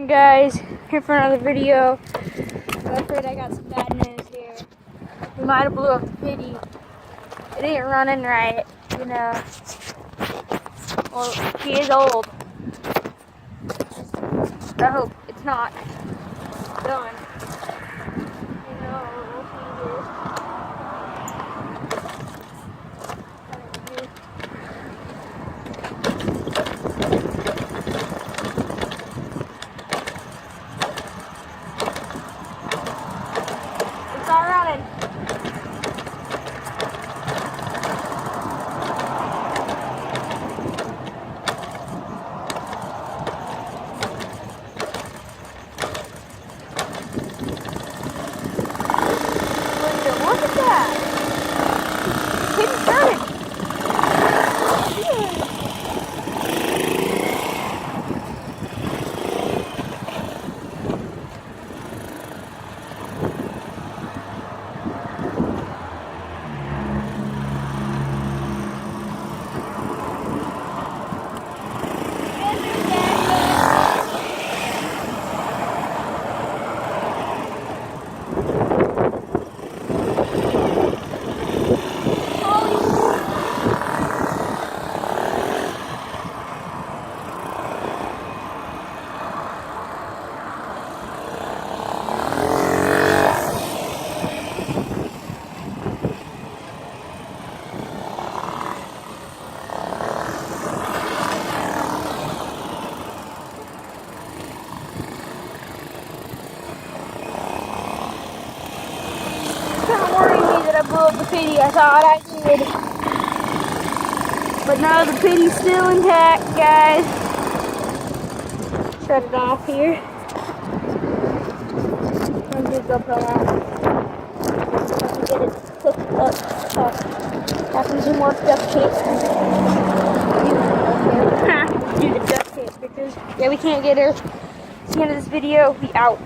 Guys, here for another video. I'm afraid I got some bad news here. We might have blew up the pity. It ain't running right, you know. Well, he is old. I hope it's not done. You know, it's not running. Look at that! It's turning! I blew up the pity. I thought I did. But no, the pity's still intact, guys. Shut it off here. I'm gonna go pull out. Let me get it hooked up. Having some more duct tape. Do the duct tape because, yeah, we can't get her. At the end of this video, we out.